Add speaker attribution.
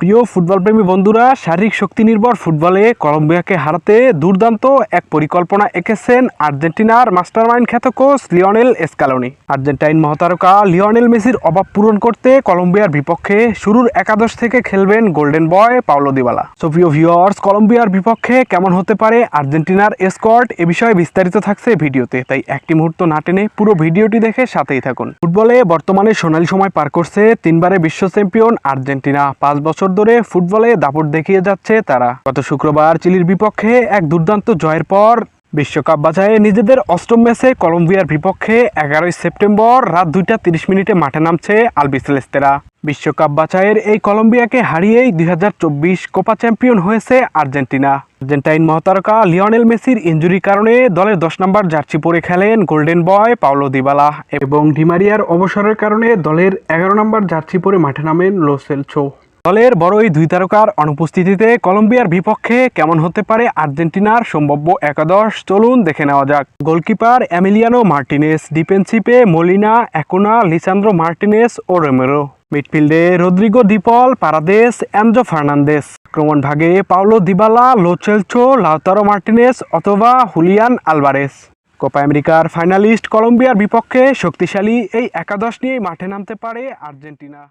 Speaker 1: প্রিয় ফুটবলপ্রেমী বন্ধুরা, শারীরিক শক্তি নির্ভর ফুটবলে কলম্বিয়াকে হারাতে দুর্দান্ত এক পরিকল্পনা এঁকেছেন আর্জেন্টিনার মাস্টারমাইন্ড খ্যাত কোচ লিওনেল স্ক্যালোনি। আর্জেন্টাইন মহাতারকা লিওনেল মেসির অভাব পূরণ করতে কলম্বিয়ার বিপক্ষে শুরুর একাদশ থেকে খেলবেন golden boy Paulo Dybala. So প্রিয় ভিউয়ার্স, কলম্বিয়ার বিপক্ষে কেমন হতে পারে আর্জেন্টিনার স্কোয়াড, এ বিষয়ে বিস্তারিত থাকছে ভিডিওতে, তাই একটি মুহূর্ত না টেনে পুরো ভিডিওটি দেখে সাথেই থাকুন। ফুটবলে বর্তমানে সোনালী সময় পার করছে তিনবারের বিশ্ব চ্যাম্পিয়ন আর্জেন্টিনা। 5 বছর ধরে ফুটবলে দাপট দেখিয়ে যাচ্ছে তারা। গত শুক্রবার চিলির বিপক্ষে এক দুর্দান্ত জয়ের পর বিশ্বকাপ বাছাইয়ে নিজেদের অষ্টম ম্যাচে কলম্বিয়ার বিপক্ষে 11 সেপ্টেম্বর রাত 2:30 মাঠে নামছে আলবিসেলেস্তেরা। বিশ্বকাপ বাছাইয়ের এই কলম্বিয়াকে হারিয়েই 2024 কোপা চ্যাম্পিয়ন হয়েছে আর্জেন্টিনা। আর্জেন্টাইন মহাতারকা লিওনেল মেসির ইনজুরির কারণে দলের 10 নম্বর জার্সি পরে খেলেন গোল্ডেন বয় পাওলো দিবালা, এবং ডিমারিয়ার অবসরের কারণে দলের 11 নম্বর জার্সি পরে মাঠে নামেন লো সেলসো। দলের বড় এই দুই তারকার অনুপস্থিতিতে কলম্বিয়ার বিপক্ষে কেমন হতে পারে আর্জেন্টিনার সম্ভাব্য একাদশ, চলুন দেখে নেওয়া যাক। গোলকিপার এমিলিয়ানো মার্টিনেস, ডিফেন্সিভে মোলিনা, অ্যাকুনা, লিসান্দ্রো মার্টিনেস ও রোমেরো। মিডফিল্ডে Rodrigo De Paul, Paredes, Enzo Fernandez. আক্রমণ ভাগে Paulo Dybala, Lo Celso, Lautaro Martinez অথবা হুলিয়ান আলভারেস। কোপা আমেরিকার ফাইনালিস্ট কলম্বিয়ার বিপক্ষে শক্তিশালী এই একাদশ নিয়েই মাঠে নামতে পারে আর্জেন্টিনা।